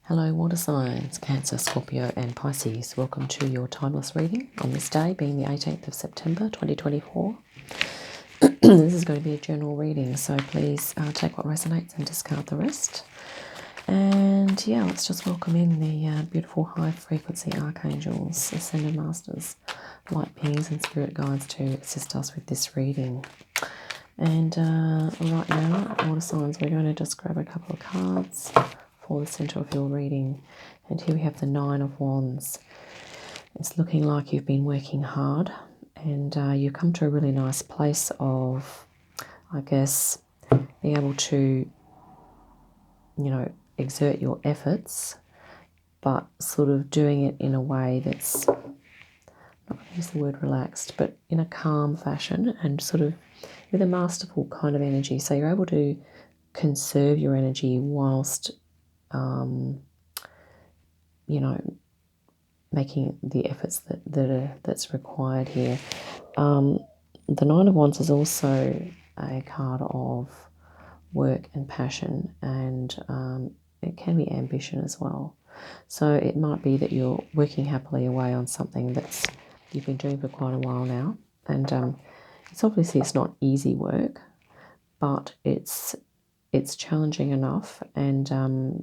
Hello water signs, Cancer, Scorpio and Pisces. Welcome to your timeless reading on this day being the 18th of September 2024. This is going to be a general reading, so please take what resonates and discard the rest. And yeah, let's just welcome in the beautiful high frequency archangels, Ascendant masters, light beings and spirit guides to assist us with this reading. And right now, water signs, we're going to just grab a couple of cards for the center of your reading. And here we have the Nine of Wands. It's looking like you've been working hard and you come to a really nice place of, I guess, being able to, exert your efforts, but sort of doing it in a way that's, I'm not going to use the word relaxed, but in a calm fashion and sort of with a masterful kind of energy. So you're able to conserve your energy whilst making the efforts that's required here. The Nine of Wands is also a card of work and passion, and it can be ambition as well. So it might be that you're working happily away on something that's you've been doing for quite a while now, and it's obviously it's not easy work, but it's challenging enough, and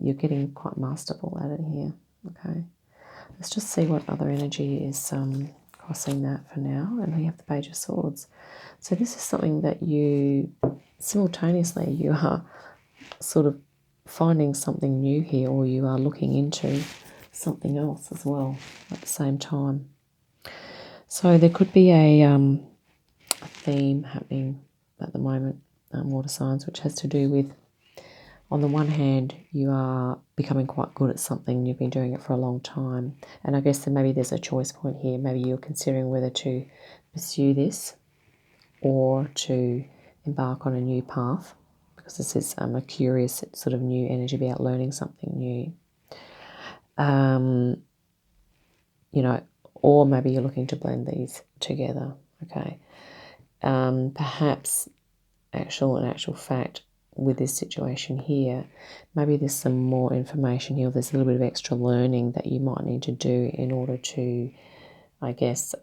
you're getting quite masterful at it here. Okay, let's just see what other energy is crossing that for now. And we have the Page of Swords. So this is something that you simultaneously you are sort of finding something new here, or you are looking into something else as well at the same time. So there could be a theme happening at the moment, water signs, which has to do with, on the one hand, you are becoming quite good at something. You've been doing it for a long time. And I guess that maybe there's a choice point here. Maybe you're considering whether to pursue this or to embark on a new path, because this is a curious sort of new energy about learning something new. Or maybe you're looking to blend these together. Okay. Perhaps in actual fact, with this situation here, maybe there's some more information here, or there's a little bit of extra learning that you might need to do in order to, I guess,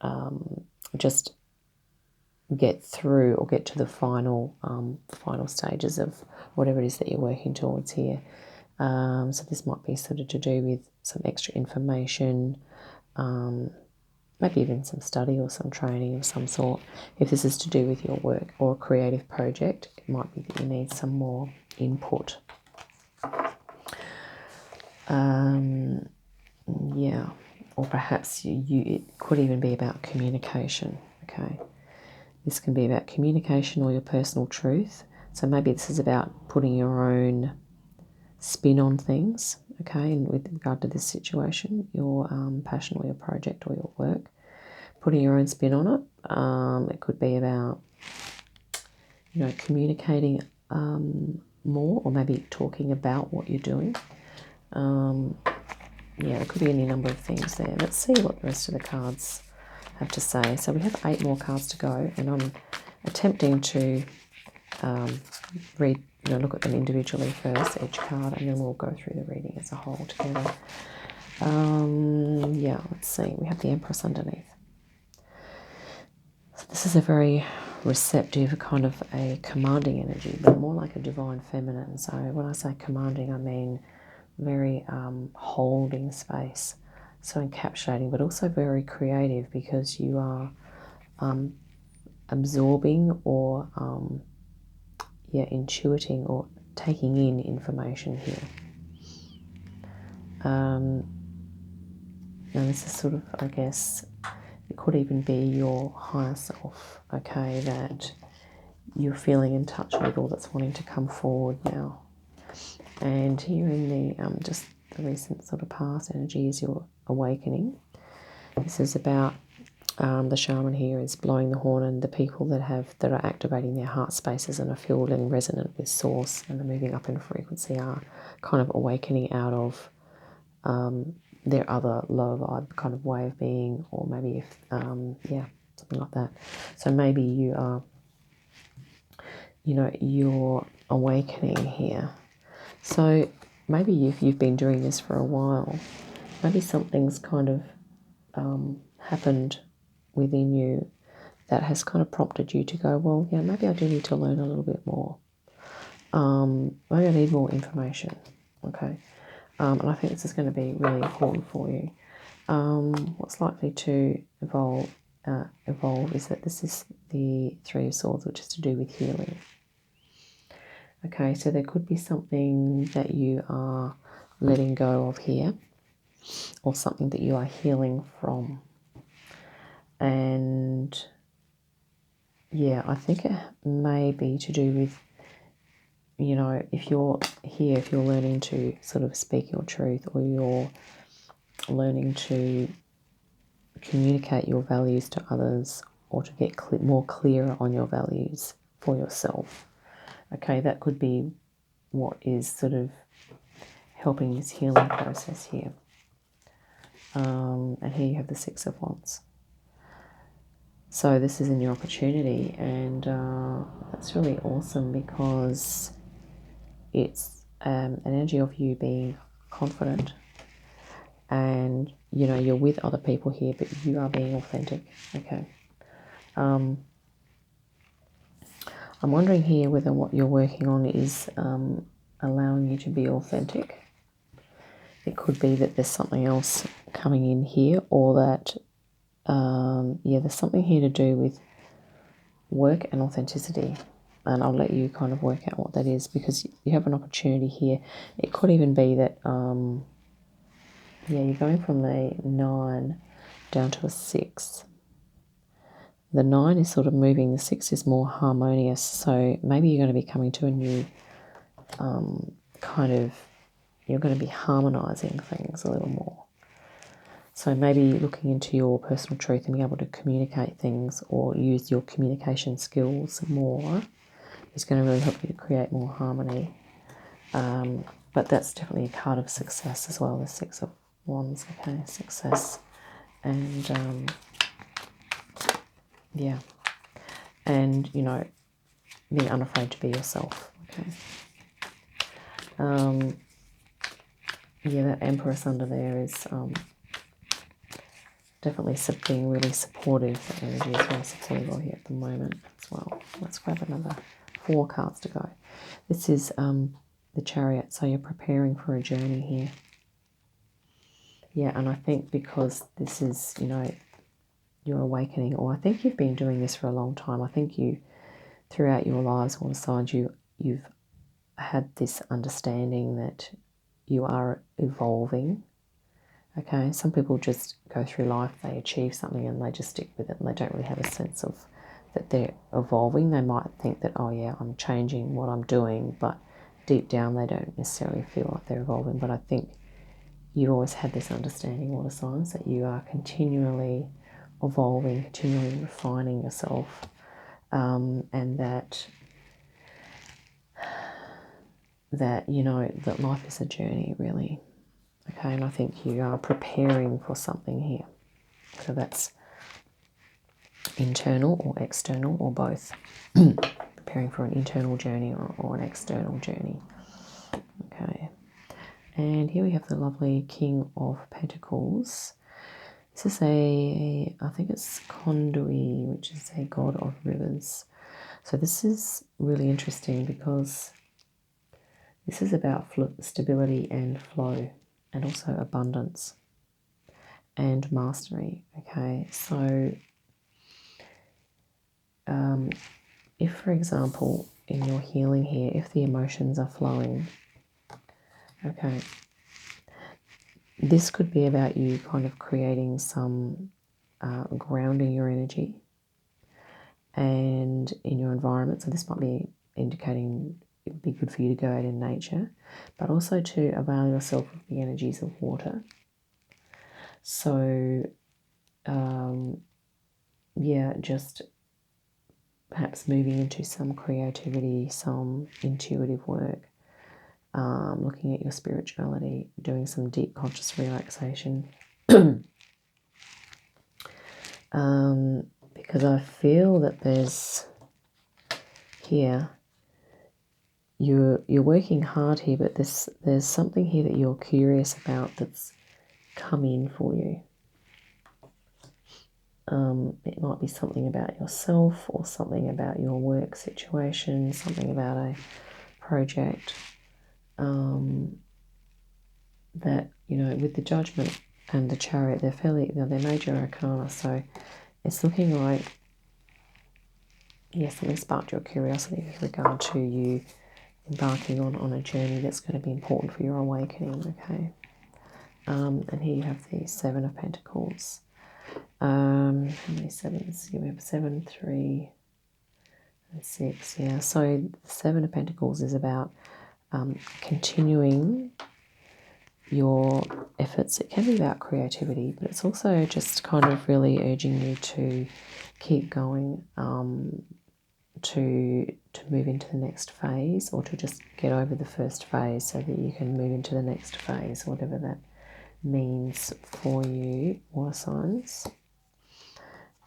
just get through or get to the final stages of whatever it is that you're working towards here. So this might be sort of to do with some extra information, maybe even some study or some training of some sort. If this is to do with your work or a creative project, it might be that you need some more input. Or perhaps it could even be about communication. Okay, this can be about communication or your personal truth. So maybe this is about putting your own spin on things. Okay, and with regard to this situation, your passion or your project or your work, putting your own spin on it. It could be about, communicating more, or maybe talking about what you're doing. It could be any number of things there. Let's see what the rest of the cards have to say. So we have 8 more cards to go, and I'm attempting to read, look at them individually first, each card, and then we'll go through the reading as a whole together. Let's see. We have the Empress underneath. So this is a very receptive, kind of a commanding energy, but more like a divine feminine. So when I say commanding, I mean very holding space, so encapsulating, but also very creative, because you are absorbing or intuiting or taking in information here. Now this is sort of, I guess, it could even be your higher self, okay, that you're feeling in touch with, or that's wanting to come forward now. And here in the just the recent sort of past energy is your awakening. This is about the shaman here is blowing the horn, and the people that are activating their heart spaces and are feeling resonant with source and are moving up in frequency are kind of awakening out of their other lower vibe kind of way of being, or maybe if something like that. So maybe you are, you're awakening here. So maybe if you've been doing this for a while, maybe something's kind of happened within you that has kind of prompted you to go, well, yeah, maybe I do need to learn a little bit more. Maybe I need more information, okay? And I think this is going to be really important for you. What's likely to evolve is that this is the Three of Swords, which is to do with healing. Okay, so there could be something that you are letting go of here, or something that you are healing from. And yeah, I think it may be to do with, you know, if you're here, if you're learning to sort of speak your truth, or you're learning to communicate your values to others, or to get more clearer on your values for yourself. Okay, that could be what is sort of helping this healing process here. And here you have the Six of Wands. So this is in your opportunity, and that's really awesome, because it's an energy of you being confident, and you know, you're with other people here, but you are being authentic. Okay. I'm wondering here whether what you're working on is allowing you to be authentic. It could be that there's something else coming in here, or that yeah, there's something here to do with work and authenticity. And I'll let you kind of work out what that is, because you have an opportunity here. It could even be that, yeah, you're going from the 9 down to a 6. The 9 is sort of moving, the 6 is more harmonious. So maybe you're going to be coming to a new kind of, you're going to be harmonizing things a little more. So maybe looking into your personal truth and being able to communicate things, or use your communication skills more, is going to really help you to create more harmony. But that's definitely a card of success as well, the Six of Wands, okay, success. And yeah, and you know, being unafraid to be yourself, okay. Yeah, that Empress under there is definitely being really supportive. The energy is very supportive here at the moment as well. Let's grab another 4 cards to go. This is the Chariot, so you're preparing for a journey here. Yeah, and I think because this is, you know, your awakening, or I think you've been doing this for a long time. I think you, throughout your lives, all the signs, you've had this understanding that you are evolving. Okay, some people just go through life, they achieve something and they just stick with it, and they don't really have a sense of that they're evolving. They might think that, oh yeah, I'm changing what I'm doing, but deep down they don't necessarily feel like they're evolving. But I think you always had this understanding, all the signs, that you are continually evolving, continually refining yourself, and that you know that life is a journey, really. Okay, and I think you are preparing for something here. So that's internal or external, or both. Preparing for an internal journey or an external journey. Okay. And here we have the lovely King of Pentacles. This is I think it's Kondui, which is a god of rivers. So this is really interesting, because this is about stability and flow, and also abundance and mastery. Okay, so if, for example, in your healing here, if the emotions are flowing, okay, this could be about you kind of creating some grounding your energy and in your environment. So this might be indicating it would be good for you to go out in nature, but also to avail yourself of the energies of water. So yeah, just perhaps moving into some creativity, some intuitive work, looking at your spirituality, doing some deep conscious relaxation. Because I feel that there's here, you're working hard here, but there's something here that you're curious about that's come in for you. It might be something about yourself or something about your work situation, something about a project that, you know, with the Judgment and the Chariot, they're major arcana, so it's looking like, yes, something sparked your curiosity with regard to you embarking on a journey that's going to be important for your awakening, okay? And here you have the Seven of Pentacles. How many sevens? Here we have 7, 3, and 6. Yeah, so the Seven of Pentacles is about continuing your efforts. It can be about creativity, but it's also just kind of really urging you to keep going, to move into the next phase, or to just get over the first phase so that you can move into the next phase, whatever that means for you, water signs.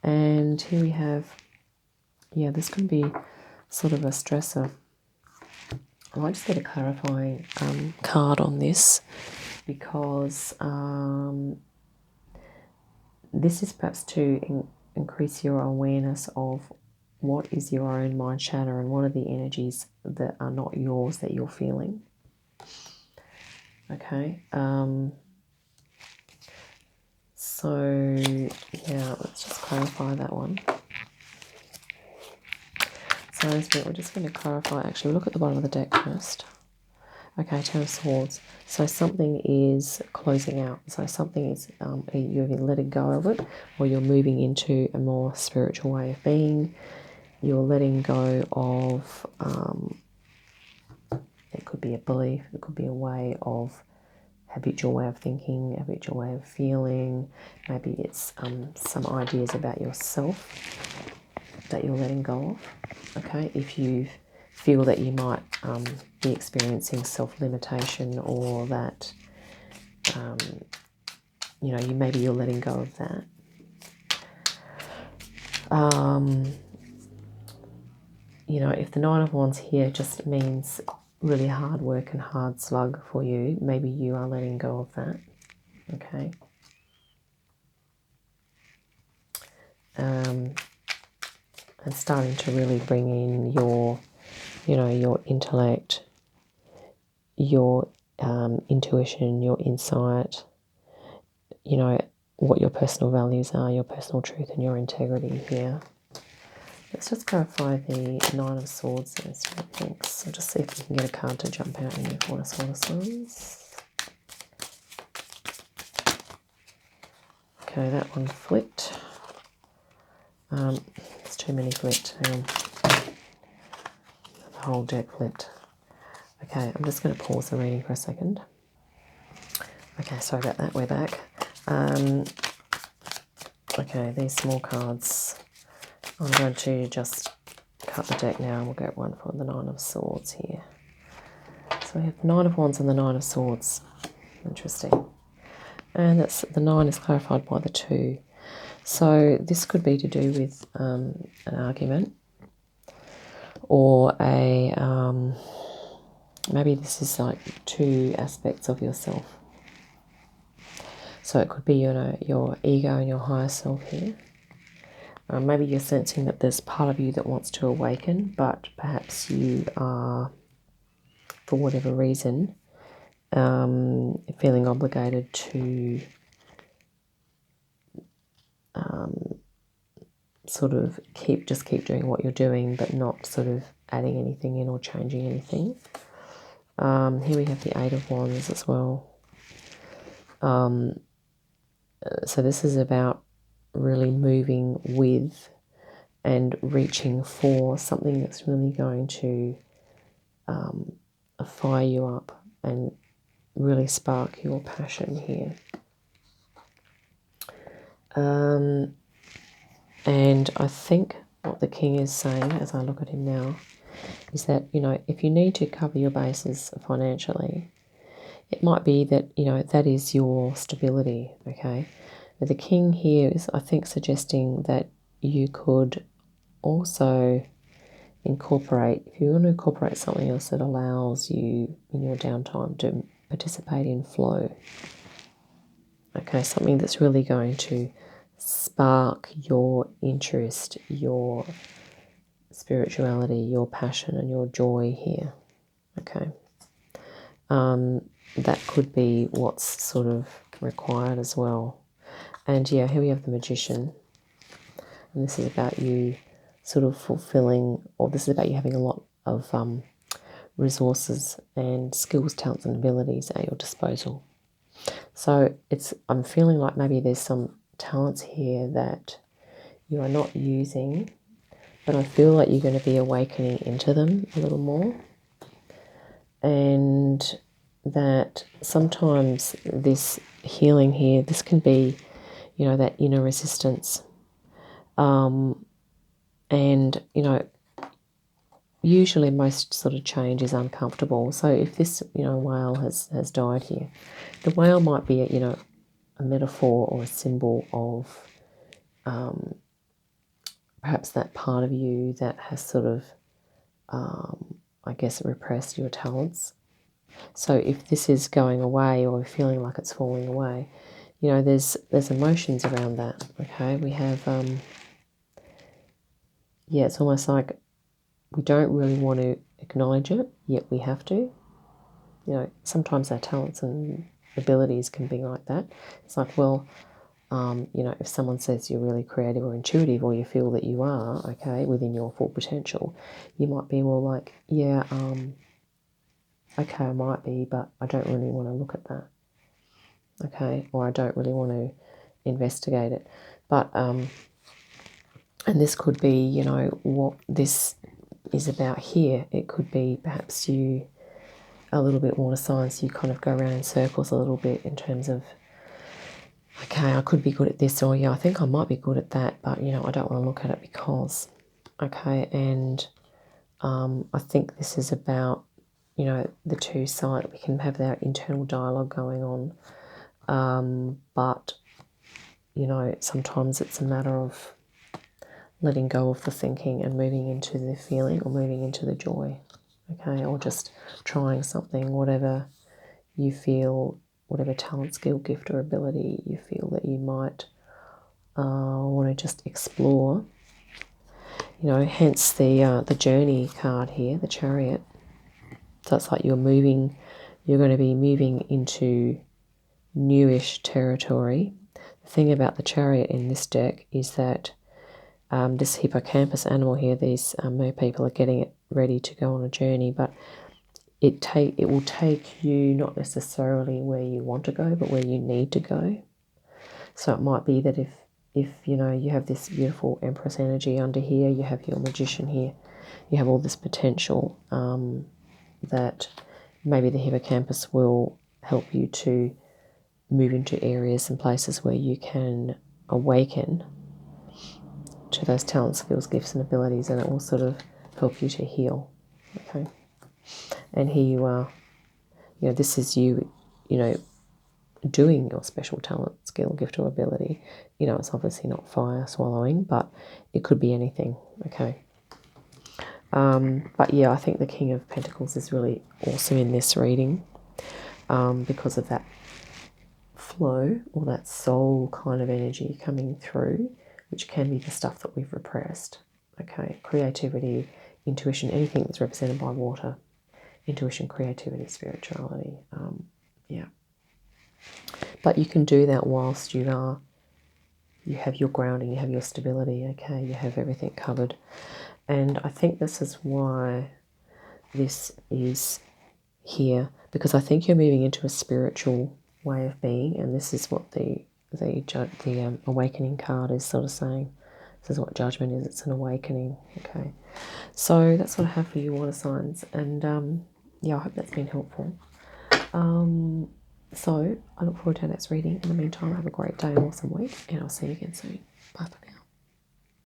And here we have, yeah, this can be sort of a stressor. I might just get a clarifying card on this, because this is perhaps to increase your awareness of what is your own mind chatter and what are the energies that are not yours that you're feeling. Okay. So, yeah, let's just clarify that one. So we're just going to clarify, actually, we'll look at the bottom of the deck first. Okay, Ten of Swords. So something is closing out. So something is, you're either letting go of it, or you're moving into a more spiritual way of being. You're letting go of, it could be a belief, it could be a way of, habitual way of thinking, habitual way of feeling. Maybe it's some ideas about yourself that you're letting go of. Okay, if you feel that you might be experiencing self-limitation, or that you know, maybe you're letting go of that. You know, if the Nine of Wands here just means really hard work and hard slug for you, maybe you are letting go of that. Okay. And starting to really bring in your, you know, your intellect, your intuition, your insight, you know, what your personal values are, your personal truth and your integrity here. Let's just clarify the Nine of Swords there. Thanks. I'll just see if we can get a card to jump out in here for us, water signs. Okay, that one flipped. It's too many flipped. Hang on. The whole deck flipped. Okay, I'm just going to pause the reading for a second. Okay, sorry about that. We're back. Okay, these small cards, I'm going to just cut the deck now, and we'll get one for the Nine of Swords here. So we have the Nine of Wands and the Nine of Swords. Interesting. And that's, the 9 is clarified by the 2. So this could be to do with an argument, or a maybe this is like 2 aspects of yourself. So it could be, you know, your ego and your higher self here. Maybe you're sensing that there's part of you that wants to awaken, but perhaps you are, for whatever reason, feeling obligated to sort of keep doing what you're doing, but not sort of adding anything in or changing anything. Here we have the Eight of Wands as well. So this is about really moving with and reaching for something that's really going to fire you up and really spark your passion here. And I think what the King is saying, as I look at him now, is that, you know, if you need to cover your bases financially, it might be that, you know, that is your stability, okay? But the King here is, I think, suggesting that you could also if you want to incorporate something else that allows you in your downtime to participate in flow. Okay, something that's really going to spark your interest, your spirituality, your passion and your joy here. Okay. That could be what's sort of required as well. And yeah, here we have the Magician. And this is about you sort of fulfilling, or this is about you having a lot of resources and skills, talents and abilities at your disposal. So I'm feeling like maybe there's some talents here that you are not using, but I feel like you're going to be awakening into them a little more. And that sometimes this healing here, this can be, you know, that inner resistance. And, you know, usually most sort of change is uncomfortable. So if this, you know, whale has died here, the whale might be, you know, a metaphor or a symbol of perhaps that part of you that has sort of, I guess, repressed your talents. So if this is going away or feeling like it's falling away, you know, there's emotions around that. Okay, we have, yeah, it's almost like we don't really want to acknowledge it, yet we have to. You know, sometimes our talents and abilities can be like that. It's like, well, you know, if someone says you're really creative or intuitive, or you feel that you are, okay, within your full potential, you might be, well, like, yeah, okay, I might be, but I don't really want to look at that. Okay, or I don't really want to investigate it. But, and this could be, you know, what this is about here. It could be perhaps you, a little bit water signs, you kind of go around in circles a little bit in terms of, okay, I could be good at this, or yeah, I think I might be good at that, but, you know, I don't want to look at it because, okay, and I think this is about, you know, the two sides. We can have that internal dialogue going on, but, you know, sometimes it's a matter of letting go of the thinking and moving into the feeling or moving into the joy, okay, or just trying something, whatever you feel, whatever talent, skill, gift or ability you feel that you might want to just explore. You know, hence the journey card here, the Chariot. So it's like you're going to be moving into newish territory. The thing about the Chariot in this deck is that this hippocampus animal here, these mer people are getting it ready to go on a journey, but it will take you not necessarily where you want to go, but where you need to go. So it might be that if you know, you have this beautiful Empress energy under here, you have your Magician here, you have all this potential, that maybe the hippocampus will help you to move into areas and places where you can awaken to those talents, skills, gifts and abilities, and it will sort of help you to heal. Okay, and here you are, you know, this is you, you know, doing your special talent, skill, gift or ability. You know, it's obviously not fire swallowing, but it could be anything. Okay, but yeah, I think the King of Pentacles is really awesome in this reading, because of that flow or that soul kind of energy coming through, which can be the stuff that we've repressed. Okay, creativity, intuition, anything that's represented by water, intuition, creativity, spirituality, yeah. But you can do that whilst you have your grounding, you have your stability, okay, you have everything covered. And I think this is why this is here, because I think you're moving into a spiritual way of being, and this is what the awakening card is sort of saying. This is what judgment is. It's an awakening. Okay, so that's what I have for you, water signs, and yeah, I hope that's been helpful. So I look forward to our next reading. In the meantime, have a great day, an awesome week, and I'll see you again soon. Bye.